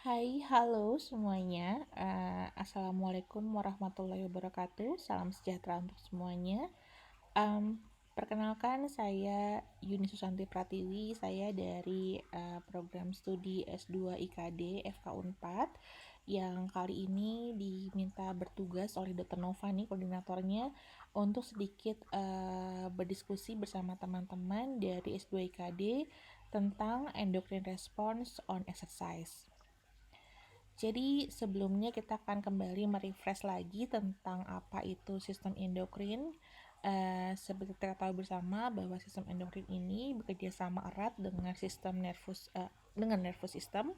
Hai, halo semuanya. Assalamualaikum warahmatullahi wabarakatuh. Salam sejahtera untuk semuanya. Perkenalkan saya Yuni Susanti Pratiwi. Saya dari program studi S2 IKD FK Unpad yang kali ini diminta bertugas oleh Dr. Nova nih koordinatornya untuk sedikit berdiskusi bersama teman-teman dari S2 IKD tentang endocrine response on exercise. Jadi sebelumnya kita akan kembali merefresh lagi tentang apa itu sistem endokrin. Seperti kita tahu bersama bahwa sistem endokrin ini bekerja sama erat dengan nervous system,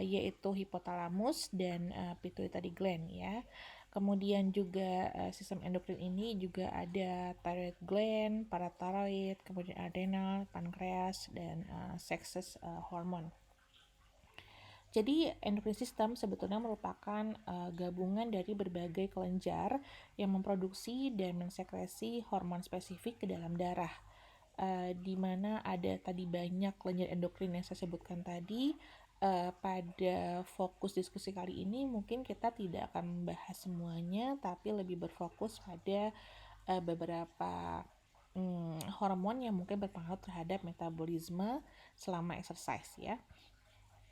yaitu hipotalamus dan pituitary gland ya. Kemudian juga sistem endokrin ini juga ada thyroid gland, parathyroid, kemudian adrenal, pankreas, dan sexes hormone. Jadi endocrine system sebetulnya merupakan gabungan dari berbagai kelenjar yang memproduksi dan mensekresi hormon spesifik ke dalam darah. Di mana ada tadi banyak kelenjar endokrin yang saya sebutkan tadi. Pada fokus diskusi kali ini mungkin kita tidak akan membahas semuanya, tapi lebih berfokus pada beberapa hormon yang mungkin berpengaruh terhadap metabolisme selama exercise ya.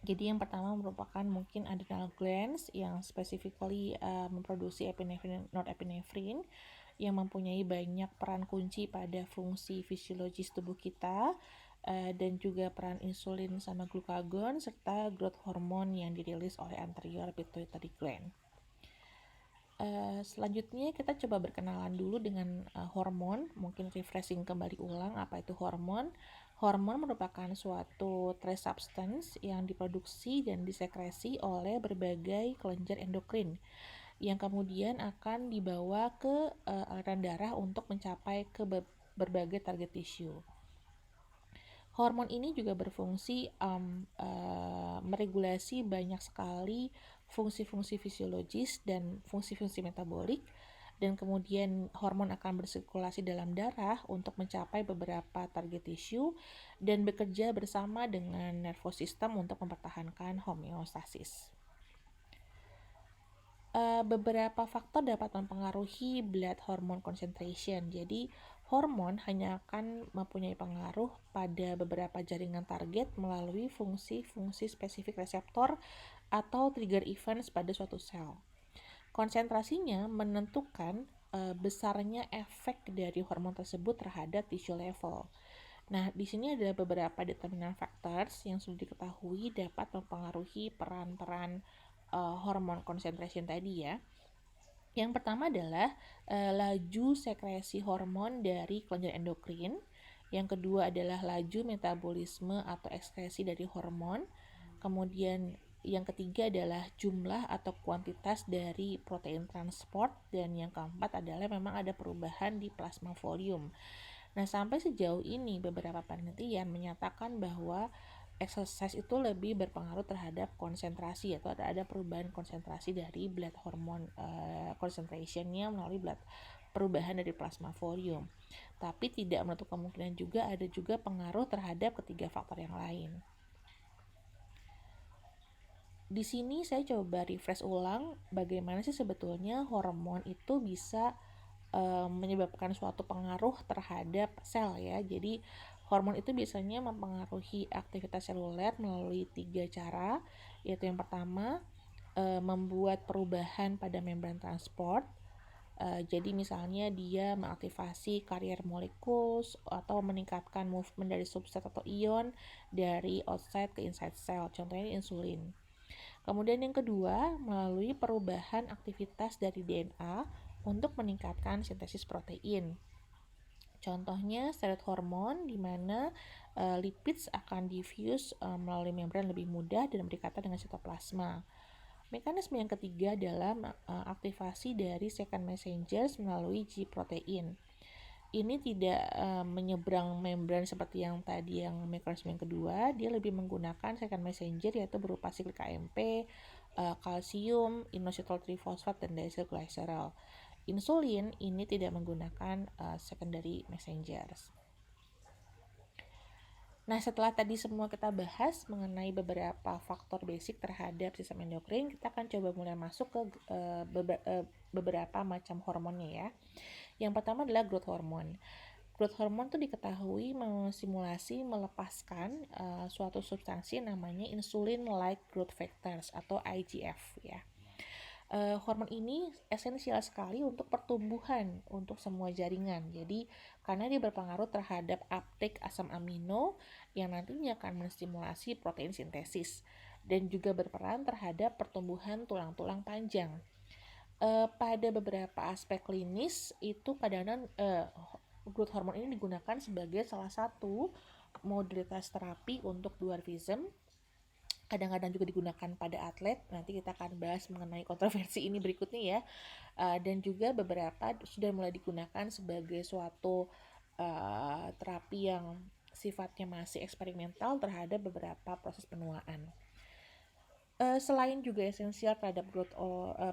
Jadi yang pertama merupakan mungkin adrenal glands yang specifically memproduksi epinefrin, norepinefrin yang mempunyai banyak peran kunci pada fungsi fisiologis tubuh kita, dan juga peran insulin sama glukagon serta growth hormone yang dirilis oleh anterior pituitary gland. Selanjutnya kita coba berkenalan dulu dengan hormon, mungkin refreshing kembali ulang apa itu hormon. Hormon merupakan suatu trace substance yang diproduksi dan disekresi oleh berbagai kelenjar endokrin yang kemudian akan dibawa ke aliran darah untuk mencapai ke berbagai target tissue. Hormon ini juga berfungsi meregulasi banyak sekali fungsi-fungsi fisiologis dan fungsi-fungsi metabolik, dan kemudian hormon akan bersirkulasi dalam darah untuk mencapai beberapa target tissue dan bekerja bersama dengan nervous system untuk mempertahankan homeostasis. Beberapa faktor dapat mempengaruhi blood hormone concentration. Jadi hormon hanya akan mempunyai pengaruh pada beberapa jaringan target melalui fungsi-fungsi spesifik reseptor atau trigger events pada suatu sel. Konsentrasinya menentukan besarnya efek dari hormon tersebut terhadap tissue level. Nah, di sini ada beberapa determinan factors yang sudah diketahui dapat mempengaruhi peran-peran hormon concentration tadi ya. Yang pertama adalah laju sekresi hormon dari kelenjar endokrin. Yang kedua adalah laju metabolisme atau ekskresi dari hormon. Kemudian yang ketiga adalah jumlah atau kuantitas dari protein transport, dan yang keempat adalah memang ada perubahan di plasma volume. Nah, sampai sejauh ini beberapa penelitian menyatakan bahwa exercise itu lebih berpengaruh terhadap konsentrasi, atau ada perubahan konsentrasi dari blood hormone concentrationnya melalui perubahan dari plasma volume. Tapi tidak menutup kemungkinan juga ada juga pengaruh terhadap ketiga faktor yang lain. Di sini saya coba refresh ulang bagaimana sih sebetulnya hormon itu bisa menyebabkan suatu pengaruh terhadap sel ya. Jadi hormon itu biasanya mempengaruhi aktivitas seluler melalui 3 cara, yaitu yang pertama membuat perubahan pada membran transport. Jadi misalnya dia mengaktifasi karier molekul atau meningkatkan movement dari substrat atau ion dari outside ke inside cell, contohnya insulin. Kemudian yang kedua, melalui perubahan aktivitas dari DNA untuk meningkatkan sintesis protein. Contohnya steroid hormon, di mana lipids akan diffuse melalui membran lebih mudah dan berdekatan dengan sitoplasma. Mekanisme yang ketiga adalah aktivasi dari second messengers melalui G protein. Ini tidak menyeberang membran seperti yang tadi yang mekanisme yang kedua. Dia lebih menggunakan second messenger, yaitu berupa siklik AMP, kalsium, inositol trifosfat, dan diacylglycerol. Insulin ini tidak menggunakan secondary messengers. Nah, setelah tadi semua kita bahas mengenai beberapa faktor basic terhadap sistem endokrin, kita akan coba mulai masuk ke beberapa macam hormonnya ya. Yang pertama adalah growth hormone. Growth hormone itu diketahui memstimulasi melepaskan suatu substansi namanya insulin-like growth factors atau IGF ya. Hormon ini esensial sekali untuk pertumbuhan untuk semua jaringan. Jadi karena dia berpengaruh terhadap uptake asam amino yang nantinya akan menstimulasi protein sintesis dan juga berperan terhadap pertumbuhan tulang-tulang panjang. Pada beberapa aspek klinis itu kadang-kadang growth hormone ini digunakan sebagai salah satu modalitas terapi untuk dwarfism. Kadang-kadang juga digunakan pada atlet. Nanti kita akan bahas mengenai kontroversi ini berikutnya ya. Dan juga beberapa sudah mulai digunakan sebagai suatu terapi yang sifatnya masih eksperimental terhadap beberapa proses penuaan. Selain juga esensial terhadap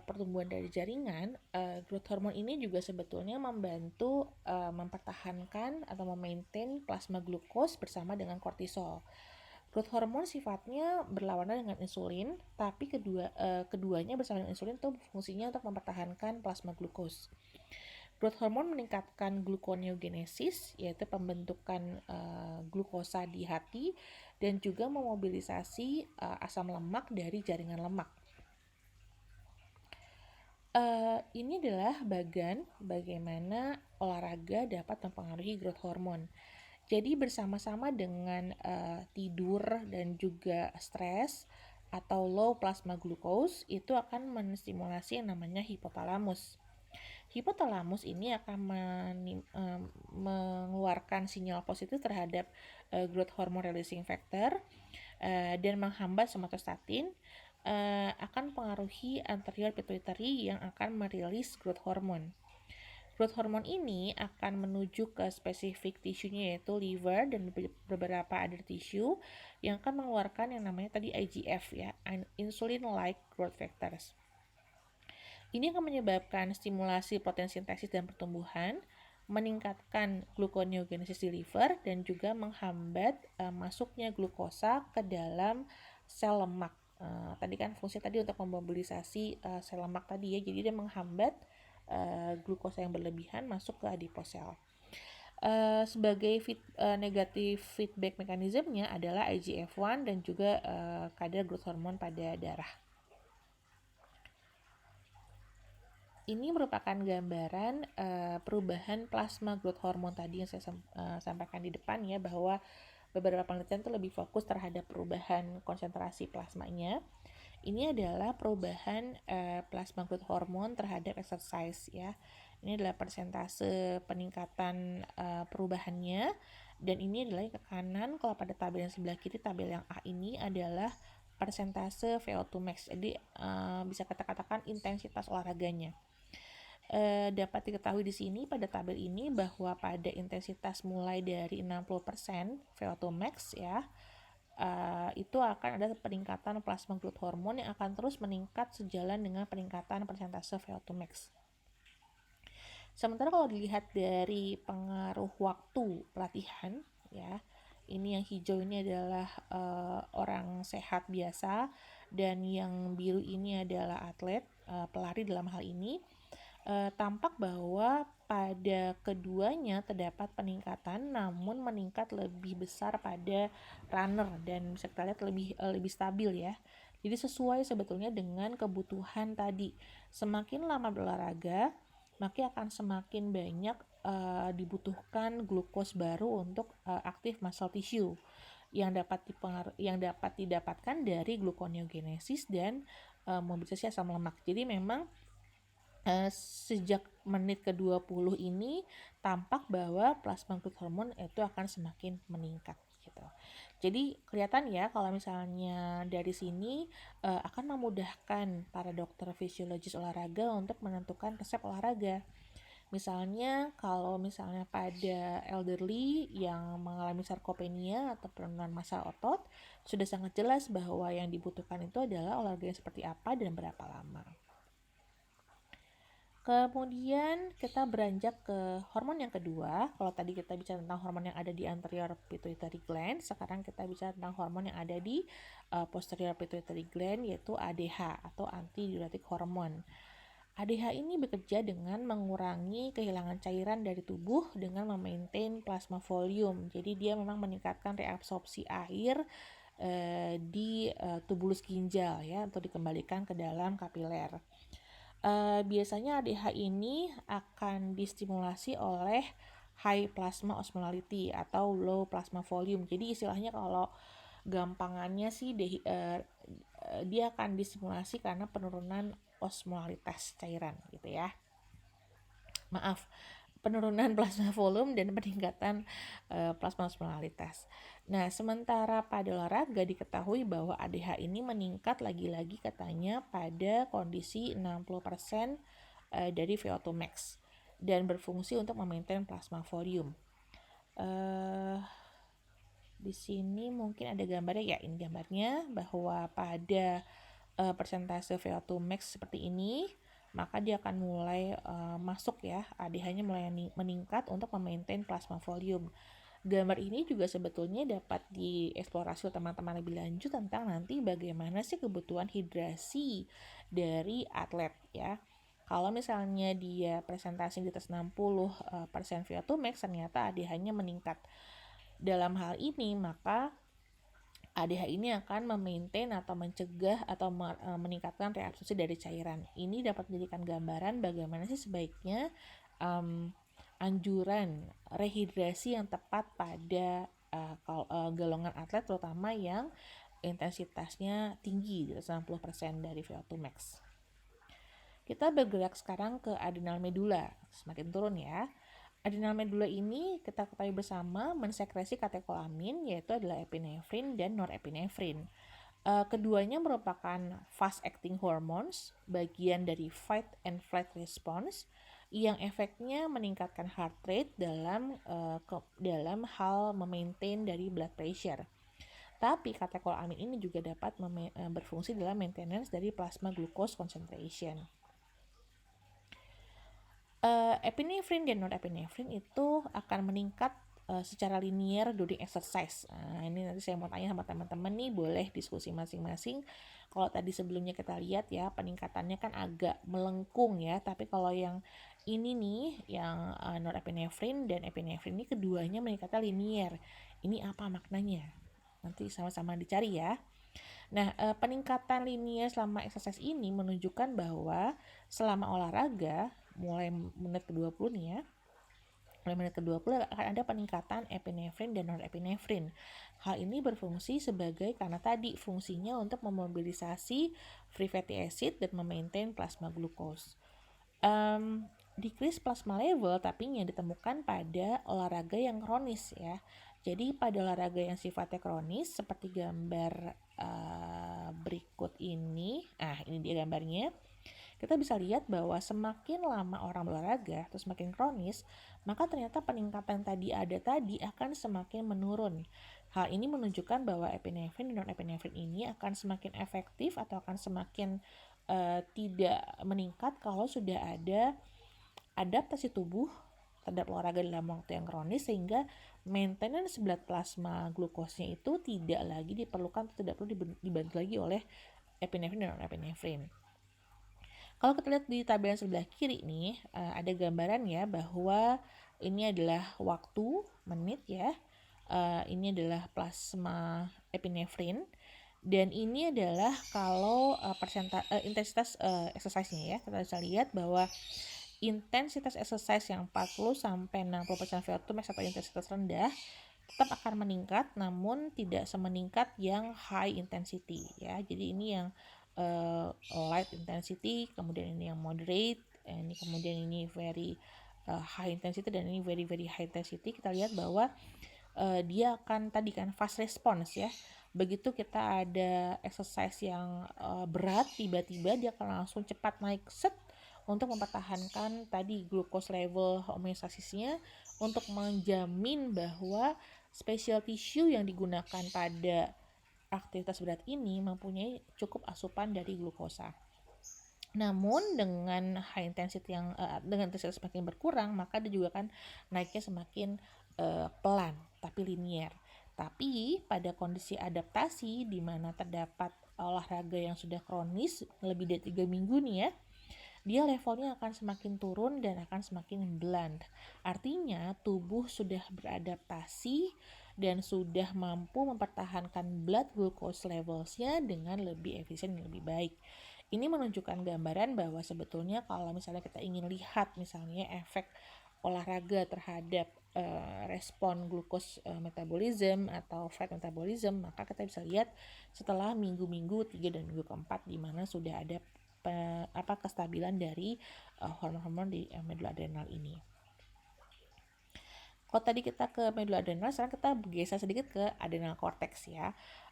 pertumbuhan dari jaringan, growth hormone ini juga sebetulnya membantu mempertahankan atau memaintain plasma glukos bersama dengan kortisol. Growth hormone sifatnya berlawanan dengan insulin, tapi keduanya bersama dengan insulin itu fungsinya untuk mempertahankan plasma glukos. Growth hormone meningkatkan gluconeogenesis, yaitu pembentukan glukosa di hati, dan juga memobilisasi asam lemak dari jaringan lemak. Ini adalah bagaimana olahraga dapat mempengaruhi growth hormone. Jadi bersama-sama dengan tidur dan juga stres atau low plasma glucose itu akan menstimulasi yang namanya hipotalamus. Hipotalamus ini akan mengeluarkan sinyal positif terhadap growth hormone releasing factor dan menghambat somatostatin, akan pengaruhi anterior pituitary yang akan merilis growth hormone. Growth hormone ini akan menuju ke spesifik tisunya yaitu liver dan beberapa other tissue yang akan mengeluarkan yang namanya tadi IGF ya, insulin-like growth factors. Ini akan menyebabkan stimulasi protein sintesis dan pertumbuhan, meningkatkan gluconeogenesis di liver dan juga menghambat masuknya glukosa ke dalam sel lemak. Tadi kan fungsi tadi untuk memobilisasi sel lemak tadi ya, jadi dia menghambat glukosa yang berlebihan masuk ke adiposel. Sebagai negatif feedback mekanismenya adalah IGF-1 dan juga kadar growth hormone pada darah. Ini merupakan gambaran perubahan plasma growth hormone tadi yang saya sampaikan di depan ya, bahwa beberapa penelitian itu lebih fokus terhadap perubahan konsentrasi plasmanya. Ini adalah perubahan plasma growth hormone terhadap exercise ya. Ini adalah persentase peningkatan perubahannya, dan ini adalah ke kanan. Kalau pada tabel yang sebelah kiri, tabel yang A ini adalah persentase VO2 max. Jadi bisa kita katakan intensitas olahraganya. Dapat diketahui di sini pada tabel ini bahwa pada intensitas mulai dari 60% VO2 max ya, itu akan ada peningkatan plasma growth hormone yang akan terus meningkat sejalan dengan peningkatan persentase VO2 max. Sementara kalau dilihat dari pengaruh waktu pelatihan ya, ini yang hijau ini adalah orang sehat biasa, dan yang biru ini adalah atlet pelari dalam hal ini. Tampak bahwa pada keduanya terdapat peningkatan, namun meningkat lebih besar pada runner dan bisa kita lihat lebih stabil ya. Jadi sesuai sebetulnya dengan kebutuhan tadi. Semakin lama berolahraga, maka akan semakin banyak dibutuhkan glukos baru untuk aktif muscle tissue yang dapat didapatkan dari gluconeogenesis dan mobilisasi asam lemak. Jadi memang sejak menit ke-20 ini tampak bahwa plasma growth hormone itu akan semakin meningkat gitu. Jadi kelihatan ya kalau misalnya dari sini akan memudahkan para dokter fisiologis olahraga untuk menentukan resep olahraga. Misalnya kalau misalnya pada elderly yang mengalami sarkopenia atau penurunan massa otot, sudah sangat jelas bahwa yang dibutuhkan itu adalah olahraga yang seperti apa dan berapa lama. Kemudian kita beranjak ke hormon yang kedua. Kalau tadi kita bicara tentang hormon yang ada di anterior pituitary gland, sekarang kita bicara tentang hormon yang ada di posterior pituitary gland, yaitu ADH atau antidiuretic hormone. ADH ini bekerja dengan mengurangi kehilangan cairan dari tubuh dengan memaintain plasma volume. Jadi dia memang meningkatkan reabsorpsi air di tubulus ginjal ya, untuk dikembalikan ke dalam kapiler. Biasanya ADH ini akan distimulasi oleh high plasma osmolality atau low plasma volume. Jadi istilahnya kalau gampangannya sih dia akan distimulasi karena penurunan osmolalitas cairan gitu ya. Maaf, penurunan plasma volume dan peningkatan plasma osmolalitas. Nah, sementara pada olahraga diketahui bahwa ADH ini meningkat lagi-lagi katanya pada kondisi 60% dari VO2 max dan berfungsi untuk memaintain plasma volume. Di sini mungkin ada gambarnya ya, ini gambarnya bahwa pada persentase VO2 max seperti ini, maka dia akan mulai masuk ya, ADH-nya mulai meningkat untuk memaintain plasma volume. Gambar ini juga sebetulnya dapat dieksplorasi oleh teman-teman lebih lanjut tentang nanti bagaimana sih kebutuhan hidrasi dari atlet ya. Kalau misalnya dia presentasi di atas 60% VO2 max, ternyata ADH-nya meningkat. Dalam hal ini maka ADH ini akan memaintain atau mencegah atau meningkatkan reabsorpsi dari cairan. Ini dapat menjadikan gambaran bagaimana sih sebaiknya anjuran rehidrasi yang tepat pada golongan atlet, terutama yang intensitasnya tinggi di atas 60% dari VO2 max. Kita bergerak sekarang ke adrenal medula, semakin turun ya. Adrenal medula ini kita ketahui bersama mensekresi katekolamin, yaitu adalah epinefrin dan norepinefrin. Keduanya merupakan fast acting hormones, bagian dari fight and flight response yang efeknya meningkatkan heart rate dalam hal memaintain dari blood pressure. Tapi katekolamin ini juga dapat berfungsi dalam maintenance dari plasma glucose concentration. Epinefrin dan norepinefrin itu akan meningkat secara linear during exercise. Nah, ini nanti saya mau tanya sama teman-teman nih, boleh diskusi masing-masing. Kalau tadi sebelumnya kita lihat ya, peningkatannya kan agak melengkung ya, tapi kalau yang ini nih, yang norepinefrin dan epinefrin ini keduanya meningkatnya linear. Ini apa maknanya? Nanti sama-sama dicari ya. Nah, peningkatan linear selama exercise ini menunjukkan bahwa selama olahraga, mulai menit ke-20 nih ya, mulai menit ke-20 akan ada peningkatan epinefrin dan norepinefrin. Hal ini berfungsi sebagai, karena tadi fungsinya untuk memobilisasi free fatty acid dan memaintain plasma glucose. Decrease plasma level tapi yang ditemukan pada olahraga yang kronis ya. Jadi pada olahraga yang sifatnya kronis seperti gambar berikut ini, ini dia gambarnya. Kita bisa lihat bahwa semakin lama orang berolahraga atau semakin kronis, maka ternyata peningkatan tadi akan semakin menurun. Hal ini menunjukkan bahwa epinefrin dan norepinefrin ini akan semakin efektif atau akan semakin tidak meningkat kalau sudah ada adaptasi tubuh terhadap olahraga dalam waktu yang kronis, sehingga maintenance blood plasma glukosnya itu tidak lagi diperlukan atau tidak perlu dibantu lagi oleh epinefrin dan norepinefrin. Kalau kita lihat di tabel sebelah kiri nih, ada gambaran ya bahwa ini adalah waktu menit ya. Ini adalah plasma epinefrin dan ini adalah kalau intensitas exercise-nya ya. Kita bisa lihat bahwa intensitas exercise yang 40 sampai 60% VO2 max atau intensitas rendah tetap akan meningkat, namun tidak semeningkat yang high intensity ya. Jadi ini yang light intensity, kemudian ini yang moderate, ini kemudian ini very high intensity, dan ini very very high intensity. Kita lihat bahwa dia akan tadi kan fast response ya. Begitu kita ada exercise yang berat, tiba-tiba dia akan langsung cepat naik set untuk mempertahankan tadi glucose level homeostasisnya, untuk menjamin bahwa special tissue yang digunakan pada aktivitas berat ini mempunyai cukup asupan dari glukosa. Namun dengan high intensity dengan intensitas semakin berkurang, maka dia juga kan naiknya semakin pelan tapi linear. Tapi pada kondisi adaptasi di mana terdapat olahraga yang sudah kronis lebih dari 3 minggu nih ya, dia levelnya akan semakin turun dan akan semakin blunt. Artinya tubuh sudah beradaptasi dan sudah mampu mempertahankan blood glucose levelsnya dengan lebih efisien dan lebih baik. Ini menunjukkan gambaran bahwa sebetulnya kalau misalnya kita ingin lihat misalnya efek olahraga terhadap respon glukos metabolism atau fat metabolism, maka kita bisa lihat setelah minggu-minggu 3 dan minggu keempat di mana sudah ada kestabilan dari hormon-hormon di medula adrenal ini. Kalau tadi kita ke medula adrenal, sekarang kita bergeser sedikit ke adrenal cortex ya.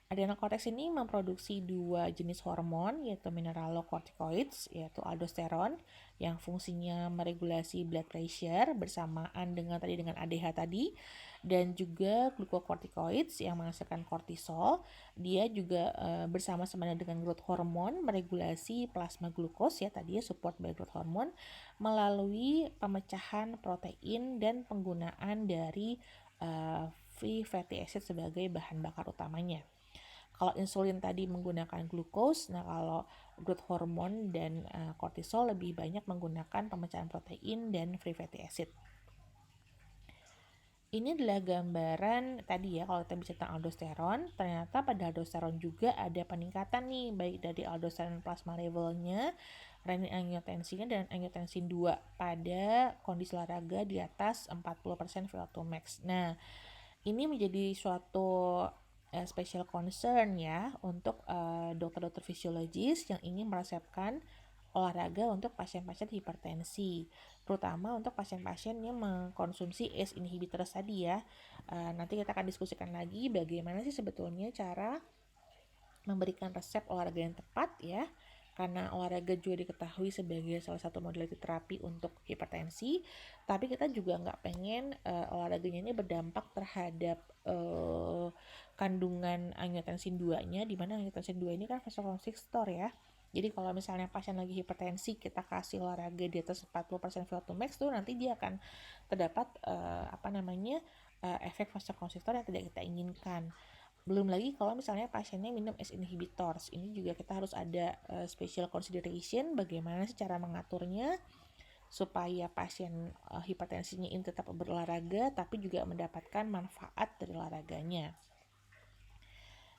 Adrenal cortex ini memproduksi 2 jenis hormon, yaitu mineralocorticoids, yaitu aldosteron yang fungsinya meregulasi blood pressure bersamaan dengan ADH tadi, dan juga glucocorticoids yang menghasilkan kortisol. Dia juga bersama-sama dengan growth hormone meregulasi plasma glukos ya tadi ya, support by growth hormone melalui pemecahan protein dan penggunaan dari free fatty acid sebagai bahan bakar utamanya. Kalau insulin tadi menggunakan glukos, nah kalau growth hormone dan kortisol lebih banyak menggunakan pemecahan protein dan free fatty acid. Ini adalah gambaran tadi ya, kalau kita bicara tentang aldosteron, ternyata pada aldosteron juga ada peningkatan nih, baik dari aldosteron plasma levelnya, renin-angiotensinnya, dan angiotensin 2 pada kondisi olahraga di atas 40% VO2 max. Nah, ini menjadi suatu special concern ya untuk dokter-dokter fisiologis yang ingin meresepkan olahraga untuk pasien-pasien hipertensi, terutama untuk pasien-pasien yang mengkonsumsi ACE inhibitors tadi ya. Nanti kita akan diskusikan lagi bagaimana sih sebetulnya cara memberikan resep olahraga yang tepat ya, karena olahraga juga diketahui sebagai salah satu modalitas terapi untuk hipertensi, tapi kita juga nggak pengen olahraganya ini berdampak terhadap kandungan angiotensin 2-nya, di mana angiotensin 2 ini kan vasokonstriktor ya. Jadi kalau misalnya pasien lagi hipertensi, kita kasih olahraga di atas 40% VO2 max tuh nanti dia akan terdapat efek vasokonstriktor yang tidak kita inginkan. Belum lagi kalau misalnya pasiennya minum ACE inhibitors, ini juga kita harus ada special consideration bagaimana cara mengaturnya supaya pasien hipertensinya ini tetap berolahraga tapi juga mendapatkan manfaat dari olahraganya.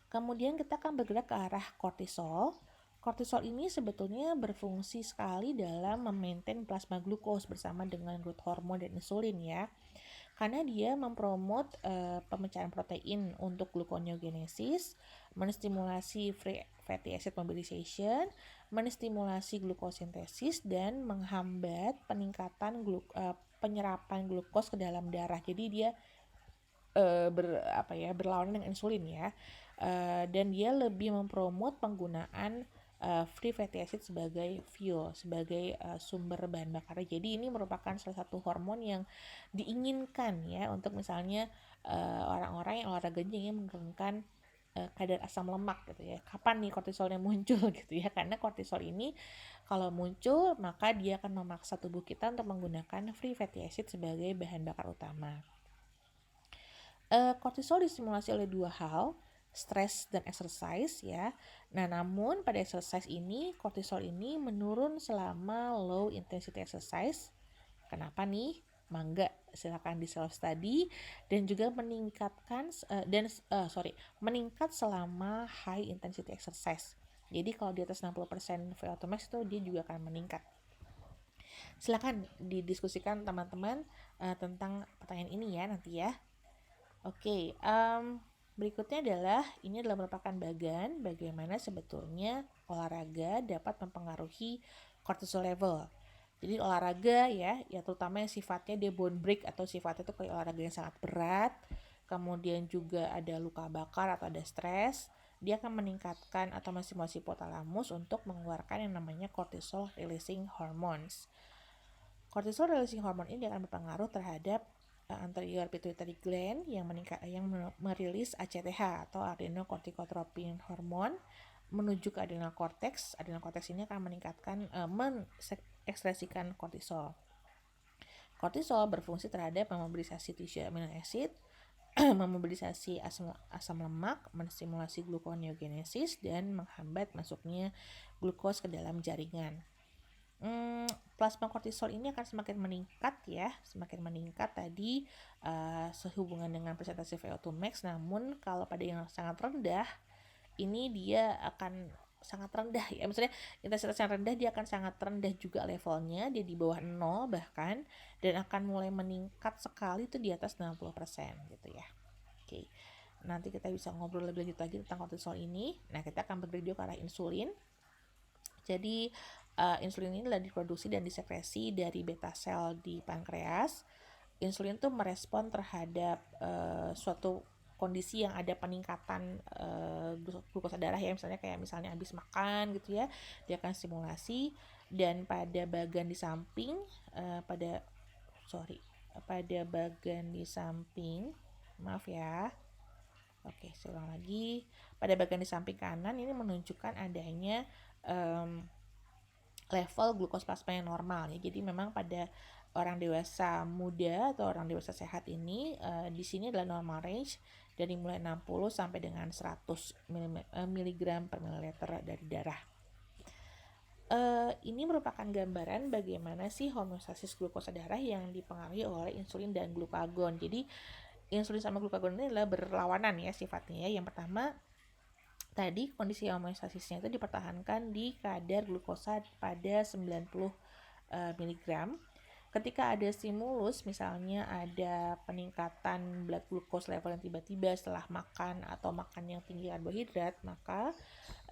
Kemudian kita akan bergerak ke arah kortisol. Kortisol ini sebetulnya berfungsi sekali dalam memaintain plasma glukos bersama dengan growth hormone dan insulin ya. Karena dia mempromot pemecahan protein untuk gluconeogenesis, menstimulasi free fatty acid mobilization, menstimulasi glukosintesis, dan menghambat peningkatan penyerapan glukos ke dalam darah. Jadi dia berlawanan dengan insulin ya. Dan dia lebih mempromot penggunaan free fatty acid sebagai fuel, sebagai sumber bahan bakar. Jadi ini merupakan salah satu hormon yang diinginkan ya untuk misalnya orang-orang yang olahraganya ingin menurunkan kadar asam lemak gitu ya. Kapan nih kortisolnya muncul gitu ya? Karena kortisol ini kalau muncul maka dia akan memaksa tubuh kita untuk menggunakan free fatty acid sebagai bahan bakar utama. Kortisol distimulasi oleh 2 hal, stress dan exercise ya. Nah, namun pada exercise ini kortisol ini menurun selama low intensity exercise. Kenapa nih? Mangga silakan di self study, dan juga meningkat selama high intensity exercise. Jadi kalau di atas 60% VO2 max itu dia juga akan meningkat. Silakan didiskusikan teman-teman tentang pertanyaan ini ya nanti ya. Oke, berikutnya ini adalah merupakan bagian bagaimana sebetulnya olahraga dapat mempengaruhi cortisol level. Jadi olahraga ya terutama yang sifatnya dia bone break atau sifatnya itu kayak olahraga yang sangat berat, kemudian juga ada luka bakar atau ada stres, dia akan meningkatkan atau menstimulasi hipotalamus untuk mengeluarkan yang namanya cortisol releasing hormones. Cortisol releasing hormone ini akan berpengaruh terhadap anterior pituitary gland yang merilis ACTH atau adrenocorticotropin hormone menuju ke adrenal cortex. Adrenal cortex ini akan meningkatkan mengekspresikan kortisol. Kortisol berfungsi terhadap memobilisasi tisu amino acid, memobilisasi asam lemak, menstimulasi gluconeogenesis, dan menghambat masuknya glukos ke dalam jaringan. Plasma kortisol ini akan semakin meningkat ya, semakin meningkat tadi sehubungan dengan presentasi VO2 max. Namun kalau pada yang sangat rendah, ini dia akan sangat rendah ya, maksudnya intensitas yang rendah dia akan sangat rendah juga levelnya, dia di bawah 0 bahkan, dan akan mulai meningkat sekali itu di atas 60% gitu ya. Oke, nanti kita bisa ngobrol lebih lanjut lagi tentang kortisol ini. Nah, kita akan bergerak ke arah insulin. Jadi insulin ini adalah diproduksi dan disekresi dari beta sel di pankreas. Insulin itu merespon terhadap suatu kondisi yang ada peningkatan glukosa darah ya, misalnya habis makan gitu ya, dia akan stimulasi. Dan pada bagian di samping pada bagian di samping, maaf ya, oke saya ulang lagi, pada bagian di samping kanan ini menunjukkan adanya level glukos plasma yang normal ya. Jadi memang pada orang dewasa muda atau orang dewasa sehat ini di sini adalah normal range dari mulai 60 sampai dengan 100 mg per mililiter dari darah. Ini merupakan gambaran bagaimana sih homeostasis glukosa darah yang dipengaruhi oleh insulin dan glukagon. Jadi insulin sama glukagon ini adalah berlawanan ya sifatnya ya. Yang pertama, tadi kondisi homeostasisnya itu dipertahankan di kadar glukosa pada 90 mg. Ketika ada stimulus, misalnya ada peningkatan blood glucose level yang tiba-tiba setelah makan atau makan yang tinggi karbohidrat, maka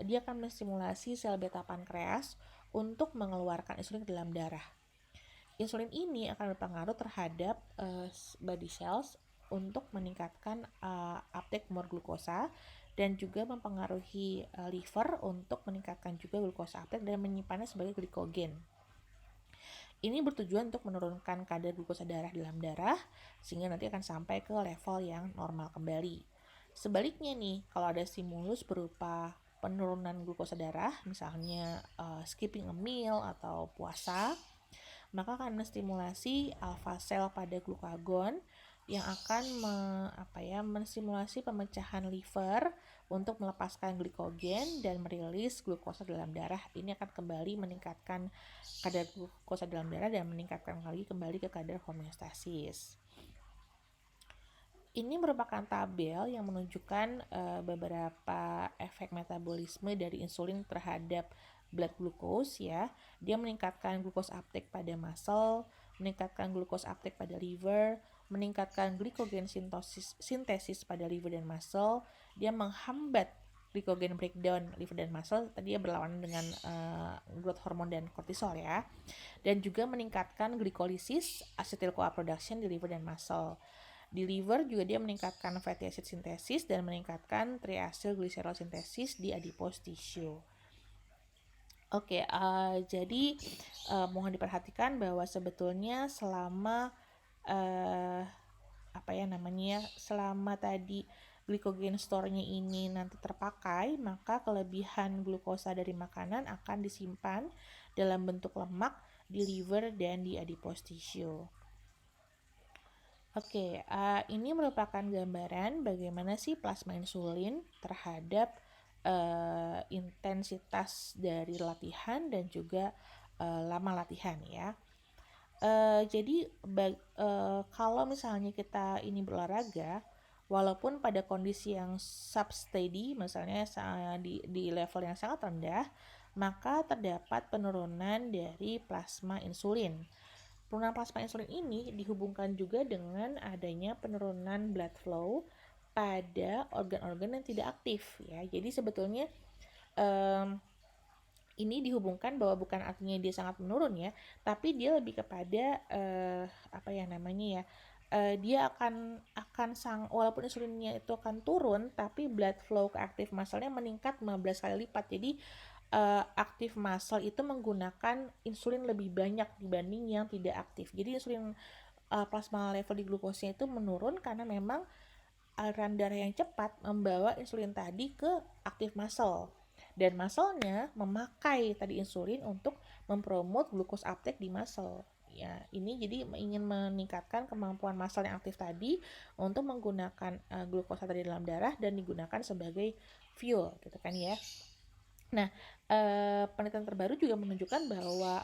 dia akan menstimulasi sel beta pankreas untuk mengeluarkan insulin ke dalam darah. Insulin ini akan berpengaruh terhadap body cells untuk meningkatkan uptake more glukosa, dan juga mempengaruhi liver untuk meningkatkan juga glukosa uptake dan menyimpannya sebagai glikogen. Ini bertujuan untuk menurunkan kadar glukosa darah dalam darah sehingga nanti akan sampai ke level yang normal kembali. Sebaliknya nih, kalau ada stimulus berupa penurunan glukosa darah, misalnya skipping a meal atau puasa, maka akan menstimulasi alpha cell pada glukagon yang akan menstimulasi pemecahan liver untuk melepaskan glikogen dan merilis glukosa dalam darah. Ini akan kembali meningkatkan kadar glukosa dalam darah dan meningkatkan kembali ke kadar homeostasis. Ini merupakan tabel yang menunjukkan beberapa efek metabolisme dari insulin terhadap blood glucose ya. Dia meningkatkan glucose uptake pada muscle, meningkatkan glucose uptake pada liver, meningkatkan glikogen sintesis pada liver dan muscle. Dia menghambat glikogen breakdown liver dan muscle, tadi dia berlawanan dengan growth hormone dan kortisol ya. Dan juga meningkatkan glikolisis, acetyl-CoA production di liver dan muscle. Di liver juga dia meningkatkan fatty acid sintesis dan meningkatkan triacylglycerol sintesis di adipose tissue. Oke, jadi mohon diperhatikan bahwa sebetulnya selama selama tadi glikogen store-nya ini nanti terpakai, maka kelebihan glukosa dari makanan akan disimpan dalam bentuk lemak di liver dan di adipose tissue. Oke, ini merupakan gambaran bagaimana sih plasma insulin terhadap intensitas dari latihan dan juga lama latihan ya. Jadi kalau misalnya kita ini berolahraga, walaupun pada kondisi yang substeady, misalnya di level yang sangat rendah, maka terdapat penurunan dari plasma insulin. Penurunan plasma insulin ini dihubungkan juga dengan adanya penurunan blood flow pada organ-organ yang tidak aktif ya. Jadi sebetulnya ini dihubungkan bahwa bukan artinya dia sangat menurun ya, tapi dia lebih kepada dia akan walaupun insulinnya itu akan turun, tapi blood flow ke active muscle-nya meningkat 15 kali lipat. Jadi active muscle itu menggunakan insulin lebih banyak dibanding yang tidak aktif. Jadi insulin plasma level di glukosnya itu menurun karena memang aliran darah yang cepat membawa insulin tadi ke active muscle. Dan muscle-nya memakai tadi insulin untuk mempromot glucose uptake di muscle. Ya, ini jadi ingin meningkatkan kemampuan muscle yang aktif tadi untuk menggunakan glukosa tadi dalam darah dan digunakan sebagai fuel gitu kan ya. Nah, penelitian terbaru juga menunjukkan bahwa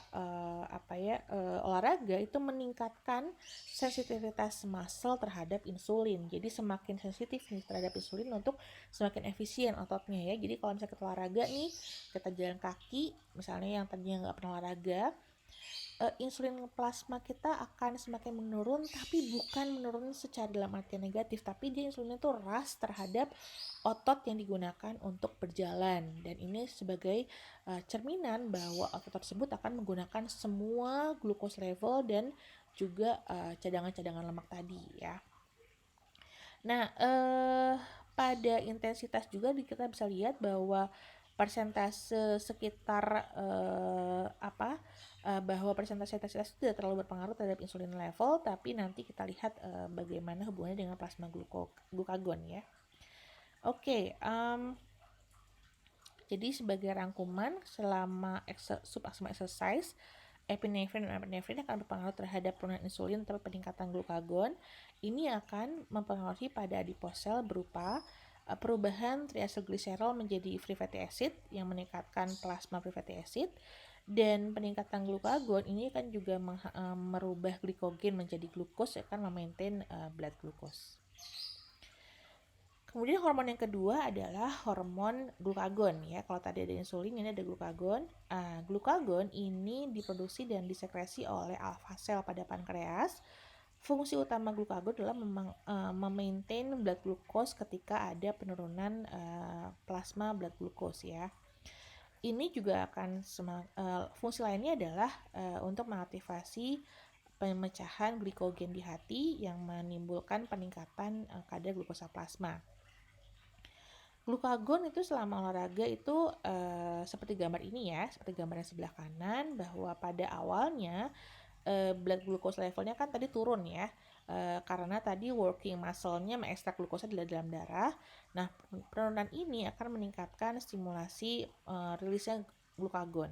olahraga itu meningkatkan sensitivitas muscle terhadap insulin. Jadi semakin sensitif nih terhadap insulin untuk semakin efisien ototnya ya. Jadi kalau misalnya kita olahraga nih, kita jalan kaki, misalnya yang tadinya nggak pernah olahraga, insulin plasma kita akan semakin menurun, tapi bukan menurun secara dalam artian negatif, tapi dia insulinnya itu ras terhadap otot yang digunakan untuk berjalan, dan ini sebagai cerminan bahwa otot tersebut akan menggunakan semua glucose level dan juga cadangan-cadangan lemak tadi ya. Nah, pada intensitas juga kita bisa lihat bahwa persentase sekitar bahwa persentase intensitas itu tidak terlalu berpengaruh terhadap insulin level, tapi nanti kita lihat bagaimana hubungannya dengan plasma glukagon ya. Oke, jadi sebagai rangkuman, selama submaximal exercise, epinefrin dan epinefrin akan berpengaruh terhadap penurunan insulin atau peningkatan glukagon. Ini akan mempengaruhi pada adiposel berupa perubahan triacylglycerol menjadi free fatty acid yang meningkatkan plasma free fatty acid, dan peningkatan glukagon ini kan juga merubah glikogen menjadi glukos, akan memaintain blood glucose. Kemudian hormon yang kedua adalah hormon glukagon ya. Kalau tadi ada insulin, ini ada glukagon. Glukagon ini diproduksi dan disekresi oleh alpha cell pada pankreas. Fungsi utama glukagon adalah memaintain blood glucose ketika ada penurunan plasma blood glucose ya. Ini juga akan fungsi lainnya adalah untuk mengaktifasi pemecahan glikogen di hati yang menimbulkan peningkatan kadar glukosa plasma. Glukagon itu selama olahraga itu seperti gambar ini ya, seperti gambar yang sebelah kanan, bahwa pada awalnya blood glucose levelnya kan tadi turun ya, karena tadi working muscle-nya mengekstrak glukosa di dalam darah. Nah, penurunan ini akan meningkatkan stimulasi rilisnya glukagon.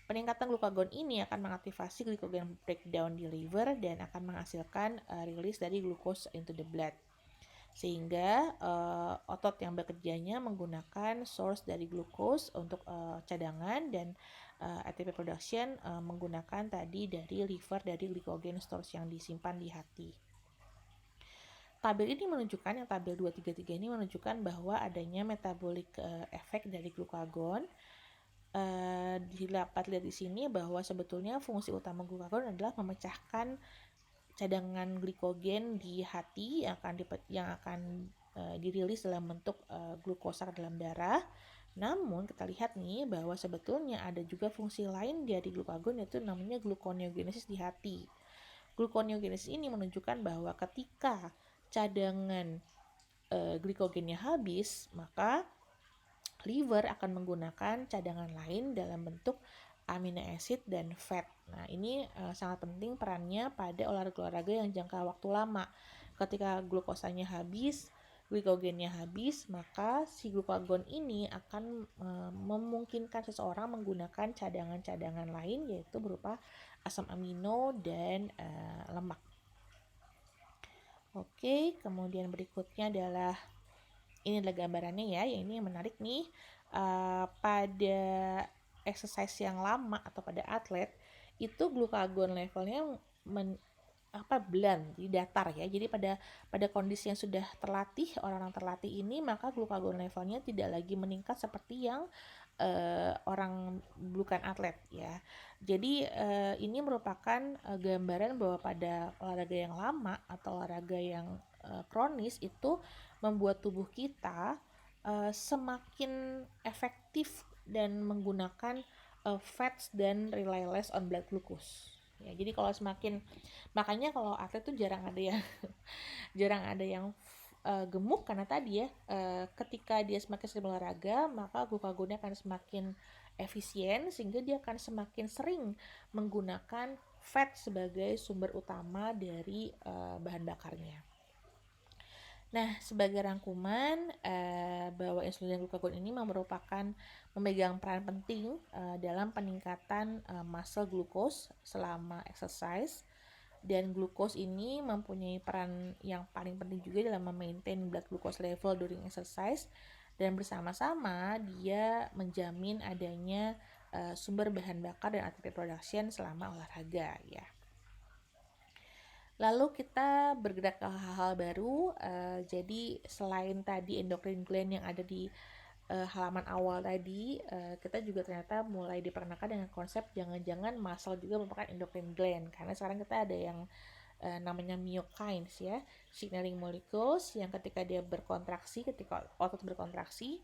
Peningkatan glukagon ini akan mengaktifasi glycogen breakdown di liver dan akan menghasilkan rilis dari glucose into the blood. Sehingga otot yang bekerjanya menggunakan source dari glucose untuk cadangan, dan ATP production menggunakan tadi dari liver dari glycogen stores yang disimpan di hati. Tabel ini menunjukkan, yang tabel 233 ini menunjukkan bahwa adanya metabolic effect dari glukagon. Dapat lihat di sini bahwa sebetulnya fungsi utama glukagon adalah memecahkan cadangan glikogen di hati yang akan dirilis dalam bentuk glukosa ke dalam darah. Namun kita lihat nih bahwa sebetulnya ada juga fungsi lain dari glukagon, yaitu namanya gluconeogenesis di hati. Gluconeogenesis ini menunjukkan bahwa ketika cadangan glikogennya habis, maka liver akan menggunakan cadangan lain dalam bentuk amino acid dan fat. Nah, ini sangat penting perannya pada olahraga-olahraga yang jangka waktu lama. Ketika glukosanya habis, glikogennya habis, maka si glukagon ini akan memungkinkan seseorang menggunakan cadangan-cadangan lain, yaitu berupa asam amino dan lemak. Oke, kemudian berikutnya adalah ini adalah gambarannya ya, yang ini yang menarik nih. Pada exercise yang lama atau pada atlet itu glukagon levelnya bland, jadi datar ya. Jadi pada kondisi yang sudah terlatih, orang-orang terlatih ini, maka glukagon levelnya tidak lagi meningkat seperti yang orang bukan atlet ya. Jadi ini merupakan gambaran bahwa pada olahraga yang lama atau olahraga yang kronis itu membuat tubuh kita semakin efektif dan menggunakan fats dan rely less on blood glucose. Ya, jadi makanya kalau atlet tuh jarang ada yang gemuk, karena tadi ya ketika dia semakin sering olahraga, maka glukagonnya akan semakin efisien, sehingga dia akan semakin sering menggunakan fat sebagai sumber utama dari bahan bakarnya. Nah, sebagai rangkuman, bahwa insulin dan glukagon ini memegang peran penting dalam peningkatan muscle glucose selama exercise, dan glucose ini mempunyai peran yang paling penting juga dalam memaintain blood glucose level during exercise, dan bersama-sama dia menjamin adanya sumber bahan bakar dan ATP production selama olahraga ya. Lalu kita bergerak ke hal-hal baru, jadi selain tadi endocrine gland yang ada di halaman awal tadi, kita juga ternyata mulai diperkenalkan dengan konsep jangan-jangan muscle juga merupakan endocrine gland, karena sekarang kita ada yang namanya myokines ya, signaling molecules, yang ketika dia berkontraksi, ketika otot berkontraksi,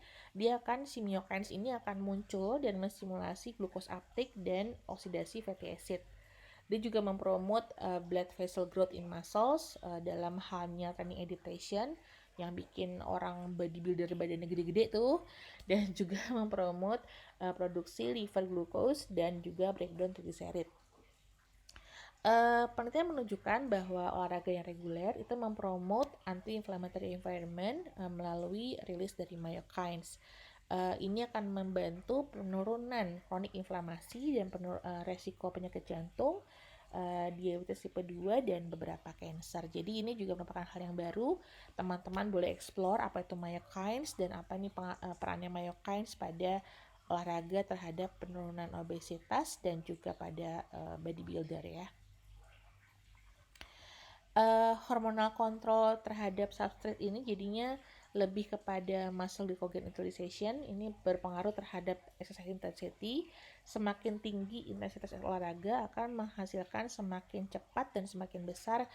si myokines ini akan muncul dan menstimulasi glucose uptake dan oksidasi fatty acid. Dia juga mempromot blood vessel growth in muscles dalam halnya training agitation yang bikin orang bodybuilder badannya gede-gede tuh, dan juga mempromot produksi liver glucose dan juga breakdown triglyceride. Penelitian menunjukkan bahwa olahraga yang reguler itu mempromot anti-inflammatory environment melalui rilis dari myokines. Ini akan membantu penurunan kronik inflamasi dan resiko penyakit jantung, diabetes tipe 2, dan beberapa kanker. Jadi ini juga merupakan hal yang baru. Teman-teman boleh explore apa itu myokines dan apa ini perannya myokines pada olahraga terhadap penurunan obesitas dan juga pada bodybuilder ya. Hormonal kontrol terhadap substrate ini jadinya lebih kepada muscle glycogen utilization. Ini berpengaruh terhadap exercise intensity. Semakin tinggi intensitas olahraga akan menghasilkan semakin cepat dan semakin besar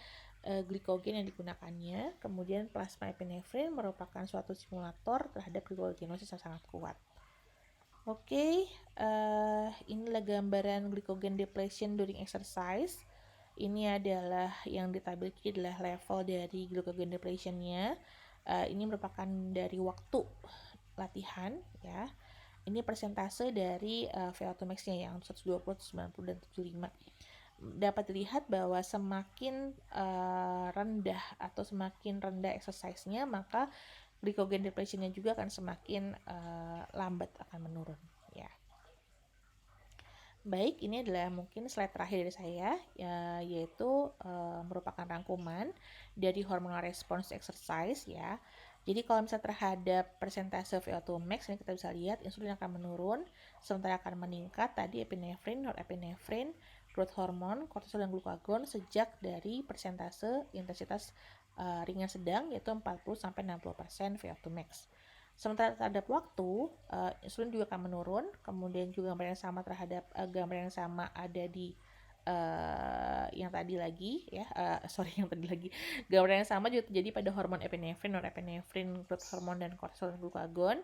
glikogen yang digunakannya. Kemudian plasma epinefrin merupakan suatu simulator terhadap glikogenosis yang sangat kuat. Oke, inilah gambaran glycogen depletion during exercise. Ini adalah yang ditampilkan adalah level dari glycogen depletion-nya. Ini merupakan dari waktu latihan ya. Ini persentase dari VO2 max-nya yang 120, 90, dan 75. Dapat dilihat bahwa semakin rendah atau semakin rendah exercise-nya, maka glycogen depletion-nya juga akan semakin lambat akan menurun ya. Baik, ini adalah mungkin slide terakhir dari saya, yaitu merupakan rangkuman dari hormonal response exercise ya. Jadi kalau misalnya terhadap persentase VO2 max, ini kita bisa lihat insulin akan menurun, sementara akan meningkat tadi epinefrin, norepinefrin, growth hormone, kortisol, dan glukagon sejak dari persentase intensitas ringan sedang, yaitu 40-60% VO2 max. Sementara terhadap waktu, insulin juga akan menurun, kemudian juga gambar yang sama terhadap gambar yang sama ada di yang tadi lagi ya, gambar yang sama juga terjadi pada hormon epinefrin, norepinefrin, growth hormone, dan kortisol, dan glukagon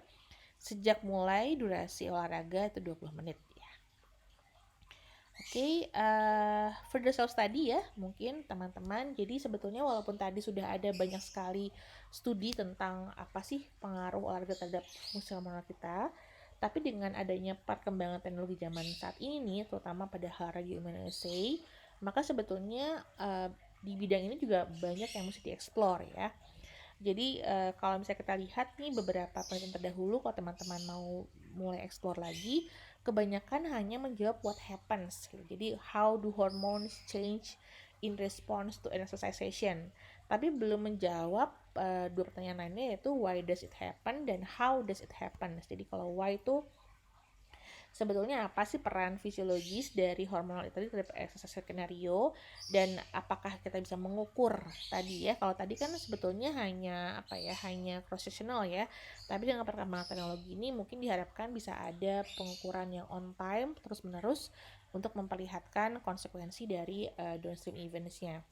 sejak mulai durasi olahraga itu 20 menit ya. Oke, further self study ya mungkin teman-teman. Jadi sebetulnya walaupun tadi sudah ada banyak sekali studi tentang apa sih pengaruh olahraga terhadap fungsi hormonal kita, tapi dengan adanya perkembangan teknologi zaman saat ini nih, terutama pada olahraga immunoassay, maka sebetulnya di bidang ini juga banyak yang mesti dieksplor ya. Jadi kalau misalnya kita lihat nih beberapa penelitian terdahulu, kalau teman-teman mau mulai explore lagi, kebanyakan hanya menjawab what happens gitu. Jadi how do hormones change in response to an exercise session, tapi belum menjawab dua pertanyaan lainnya, yaitu why does it happen dan how does it happen. Jadi kalau why itu sebetulnya apa sih peran fisiologis dari hormonal itu terhadap exercise skenario, dan apakah kita bisa mengukur tadi ya. Kalau tadi kan sebetulnya hanya cross sectional ya, tapi dengan perkembangan teknologi ini mungkin diharapkan bisa ada pengukuran yang on time terus menerus untuk memperlihatkan konsekuensi dari downstream events-nya.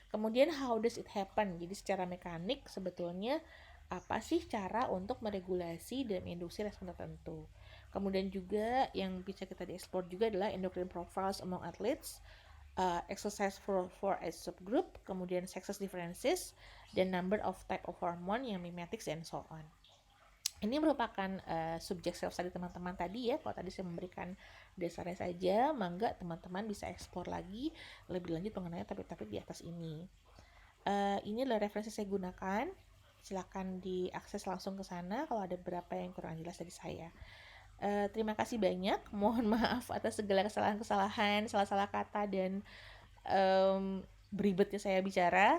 Kemudian how does it happen, jadi secara mekanik sebetulnya apa sih cara untuk meregulasi dan induksi respon tertentu. Kemudian juga yang bisa kita dieksplor juga adalah endocrine profiles among athletes, exercise for a subgroup, kemudian sexes differences, dan number of type of hormone yang mimetics and so on. Ini merupakan subjek self study teman-teman tadi ya. Kalau tadi saya memberikan dasarnya saja, mangga teman-teman bisa eksplor lagi lebih lanjut mengenai topik-topik di atas ini. Ini adalah referensi saya gunakan. silakan diakses langsung ke sana kalau ada beberapa yang kurang jelas dari saya. Terima kasih banyak. Mohon maaf atas segala kesalahan-kesalahan, salah-salah kata dan beribetnya saya bicara.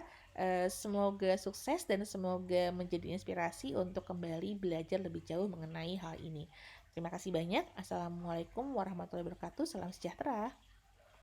Semoga sukses dan semoga menjadi inspirasi untuk kembali belajar lebih jauh mengenai hal ini. Terima kasih banyak. Assalamualaikum warahmatullahi wabarakatuh. Salam sejahtera.